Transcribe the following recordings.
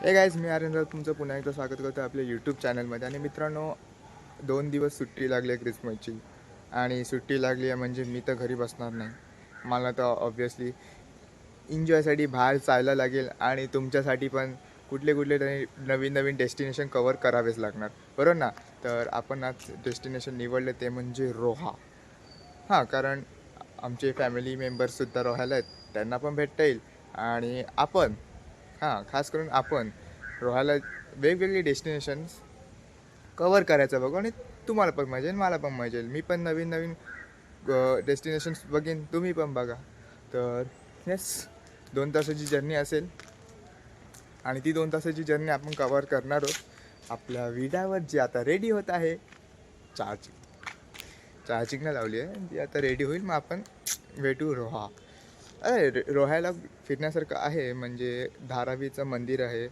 हे गाईज, मी आर्यन तुमचं पुन्हा एकदा स्वागत करतो आपल्या यूट्यूब चॅनलमध्ये. आणि मित्रांनो, 2 दिवस सुट्टी लागली आहे क्रिसमसची. आणि सुट्टी लागली आहे म्हणजे मी तर घरी बसणार नाही. मला तर ऑब्व्हियसली एन्जॉयसाठी बाहेर जायला लागेल. आणि तुमच्यासाठी पण कुठले कुठले तरी नवीन नवीन डेस्टिनेशन कवर करावेच लागणार, बरोबर ना. तर आपण आज डेस्टिनेशन निवडले ते म्हणजे रोहा. हां, कारण आमचे फॅमिली मेंबर्ससुद्धा रोहायला आहेत, त्यांना पण भेटता येईल. आणि आपण खास करून आपण रोहायला वेगवेगळे डेस्टिनेशन्स कवर करायचं बघू. आणि तुम्हाला पण मजा येईल, मला पण मजा येईल. मी पण नवीन नवीन डेस्टिनेशन्स बघेन, तुम्ही पण बघा. तर येस, 2 तासाची जर्नी असेल. आणि ती 2 तासाची जर्नी आपण कवर करणार आहोत आपल्या विड्यावर, जी आता रेडी होत आहे. चार्जिंगला लावली आहे, ती आता रेडी होईल. मग आपण भेटू रोहा. रोह्याला फिरण्यासारखं आहे, म्हणजे धारावीचं मंदिर आहे.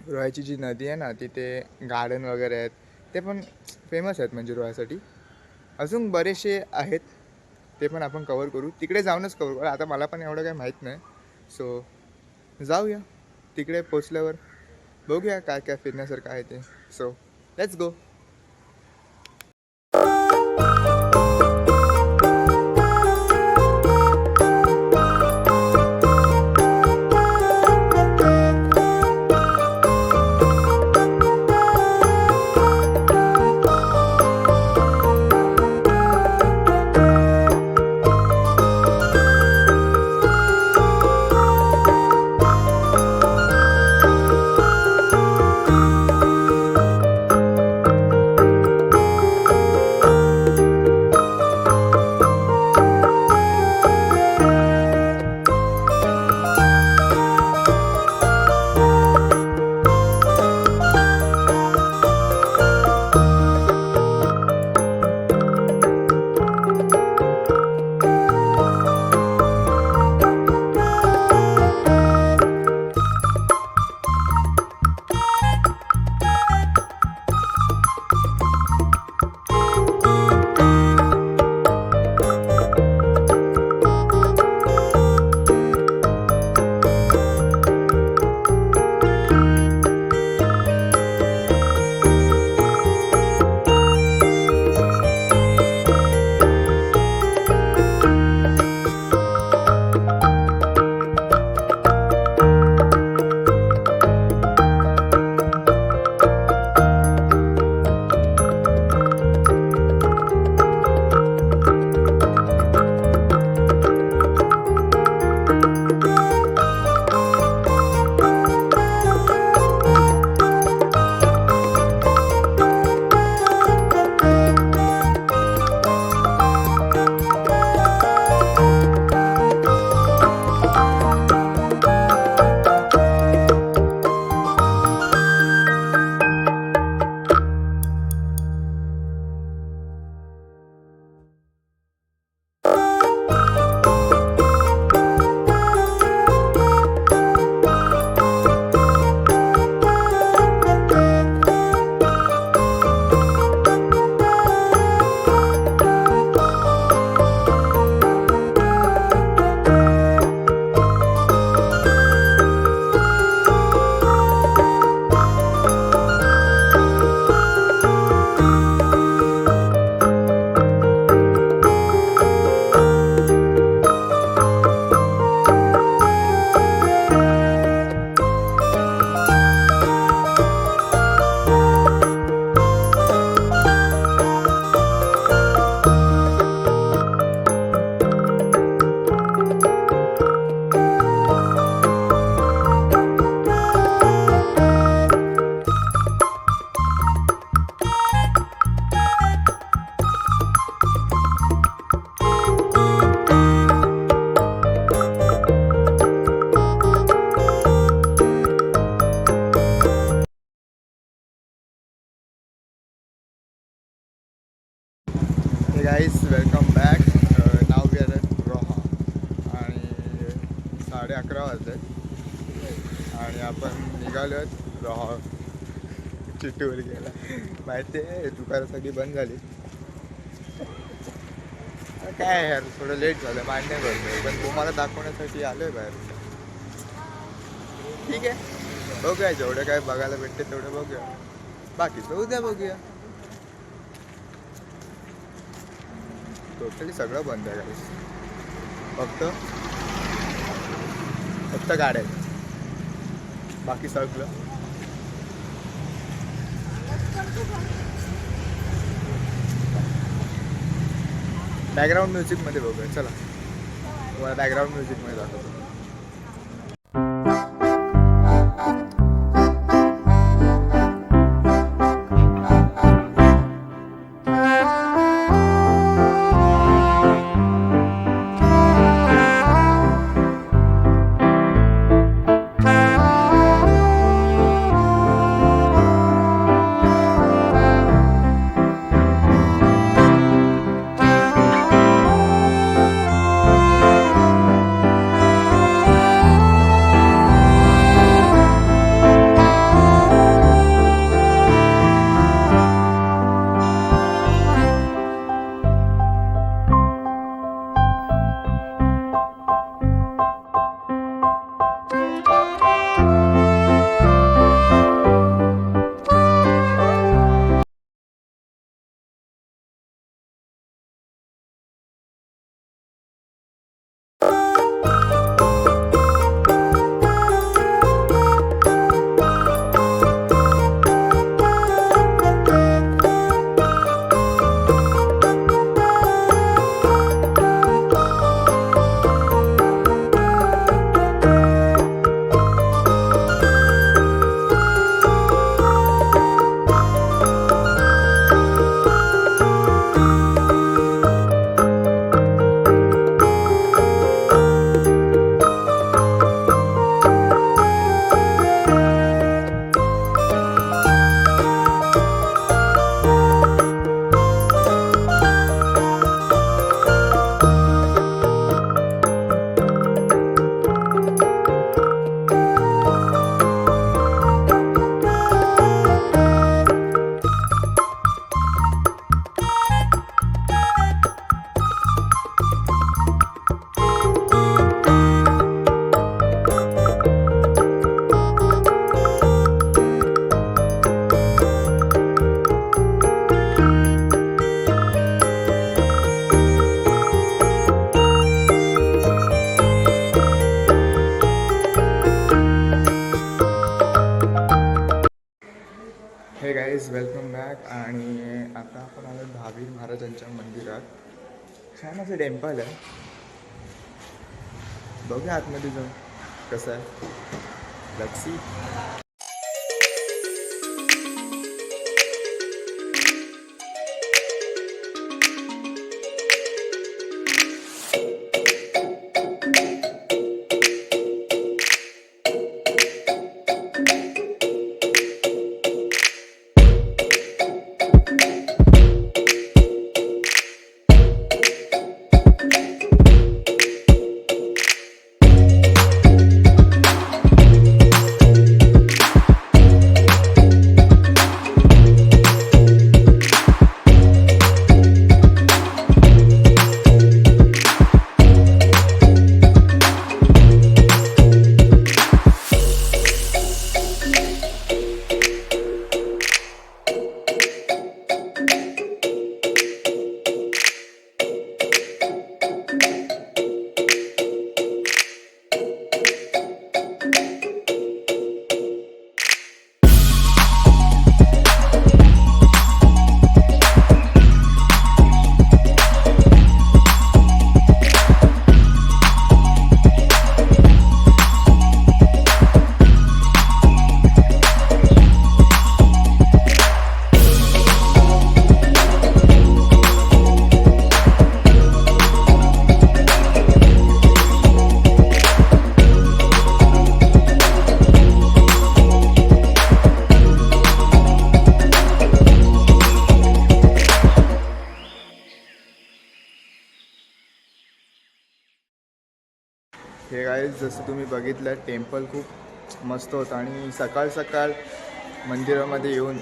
रोह्याची जी नदी आहे ना, तिथे गार्डन वगैरे आहेत, ते पण फेमस आहेत म्हणजे रोह्यासाठी. अजून बरेचसे आहेत, ते पण आपण कवर करू. तिकडे जाऊनच कवर करू. आता मला पण एवढं काही माहीत नाही, सो जाऊया. तिकडे पोचल्यावर बघूया काय काय फिरण्यासारखं आहे ते. So let's go. Hey guys, welcome back. Now we are at Roha. आणि 11:30 वाजले आणि आपण निघालो आहेत रोहा चिट्टीवर गेला. माहिती आहे, दुकानं सगळी बंद झाली. काय यार, थोडं लेट झालं, मान्य करतो, पण तुम्हाला दाखवण्यासाठी आलो आहे बाहेर. ठीक आहे. बघूया जेवढं काय बघायला भेटते तेवढं बघूया, बाकीचं उद्या बघूया. टोटली सगळं बंद आहे गाईस, फक्त फक्त गाड्या आहेत, बाकी सगळं. बॅकग्राऊंड म्युझिकमध्ये बघूया चला, तुम्हाला बॅकग्राऊंड म्युझिकमध्ये दाखवतो. हे गाईज वेलकम बॅक. आणि आता आपण आलो दहावीर महाराजांच्या मंदिरात. छान असं टेम्पल आहे, बघूया आतमध्ये जाऊन कसं आहे. लक्सी हे गाईज जसं तुम्ही बघितलं टेम्पल खूप मस्त होतं आणि सकाळ सकाळ मंदिरामध्ये येऊन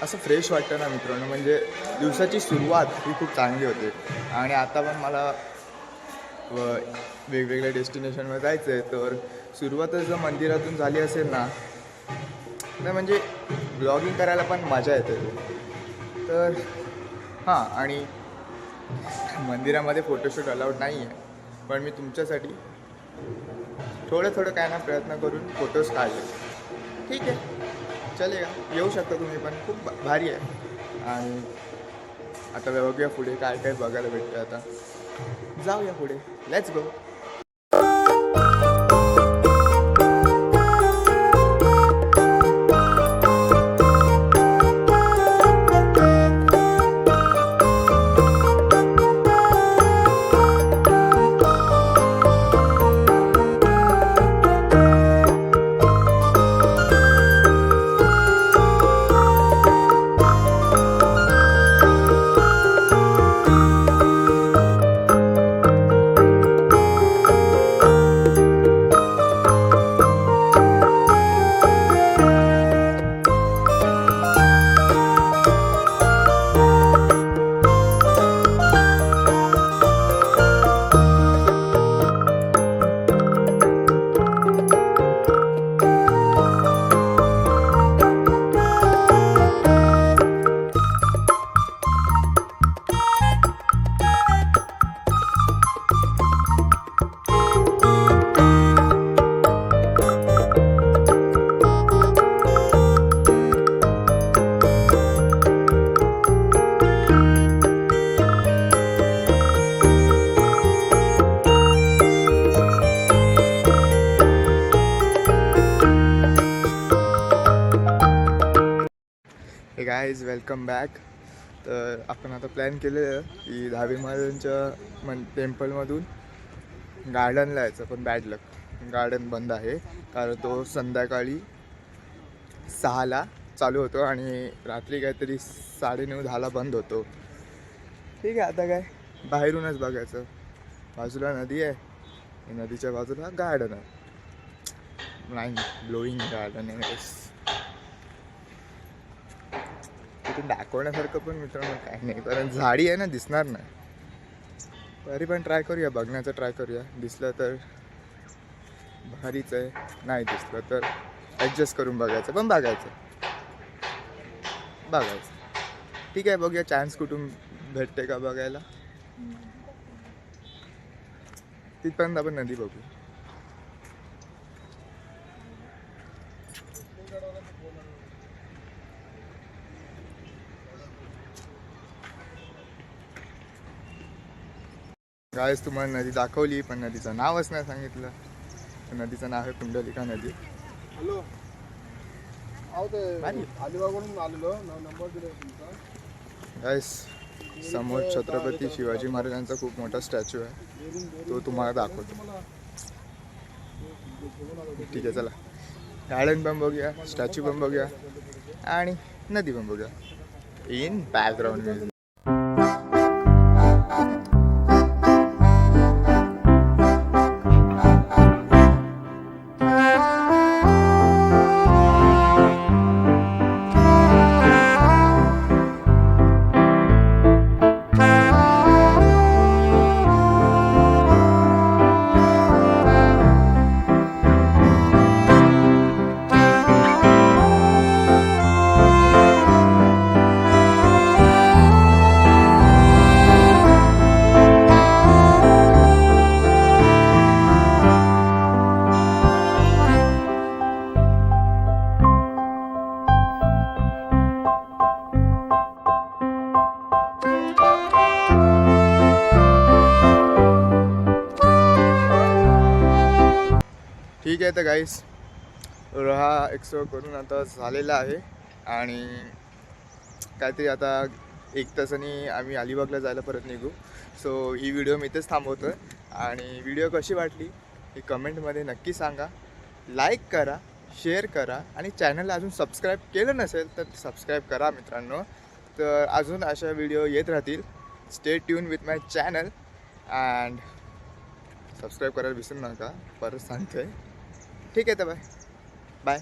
असं फ्रेश वाटतं ना मित्रांनो. म्हणजे दिवसाची सुरुवात ही खूप चांगली होते. आणि आता पण मला वेगवेगळ्या डेस्टिनेशनवर जायचं आहे, तर सुरुवातच जर मंदिरातून झाली असेल ना नाही म्हणजे ब्लॉगिंग करायला पण मजा येते. तर हां, आणि मंदिरामध्ये फोटोशूट अलाउड नाही आहे, पण मी तुमच्यासाठी थोडं काय ना प्रयत्न करून फोटोज काढले. ठीक आहे, चलेगा, येऊ शकता तुम्ही पण. खूप भारी आहे. आणि आता बघूया पुढे काय काय बघायला भेटतं. आता जाऊया पुढे, let's go. Hey guys, welcome back. तर आपण आता प्लॅन केलेलं की दहावी महाराजांच्या टेम्पलमधून गार्डनला यायचं, पण बॅड लक, गार्डन बंद आहे. कारण तो संध्याकाळी 6ला चालू होतो आणि रात्री काहीतरी 9:30-10ला बंद होतो. ठीक आहे, आता काय बाहेरूनच बघायचं. बाजूला नदी आहे, नदीच्या बाजूला गार्डन आहे. नाही, ब्लोईंग गार्डन आहे. तिथून दाखवण्यासारखं पण मित्रांनो काही नाही, कारण झाडी आहे ना, दिसणार नाही. तरी पण ट्राय करूया, बघण्याचं ट्राय करूया. दिसलं तर भारीच आहे, नाही दिसलं तर ॲडजस्ट करून बघायचं. पण बघायचं. ठीक आहे, बघूया चान्स कुठून भेटते का बघायला. तिथपर्यंत आपण नदी बघू. गायस, तुम्हाला नदी दाखवली, पण नदीचं नावच नाही सांगितलं. नदीचं नाव आहे कुंडलिका नदी. हॅलो, अलिबागवरून आलेलो, नंबर दिला तुमचा. गायस, समोर छत्रपती शिवाजी महाराजांचा खूप मोठा स्टॅच्यू आहे, तो तुम्हाला दाखवतो. ठीक आहे, चला. गार्डन पण बघूया, स्टॅच्यू पण बघूया आणि नदी पण बघूया. In background music. ठीक आहे, तर गाईस, हा एक्सप्लोर करून आता झालेला आहे. आणि काहीतरी आता 1 तासाने आम्ही अलिबागला जायला परत निघू. सो ही व्हिडिओ मी इथेच थांबवतो आहे. आणि व्हिडिओ कशी वाटली हे कमेंटमध्ये नक्की सांगा. लाईक करा, शेअर करा आणि चॅनलला अजून सबस्क्राईब केलं नसेल तर सबस्क्राईब करा मित्रांनो. तर अजून अशा व्हिडिओ येत राहतील. Stay tune with my channel and subscribe करायला विसरू नका, परत सांगतो आहे. ठीक आहे, तर बाय.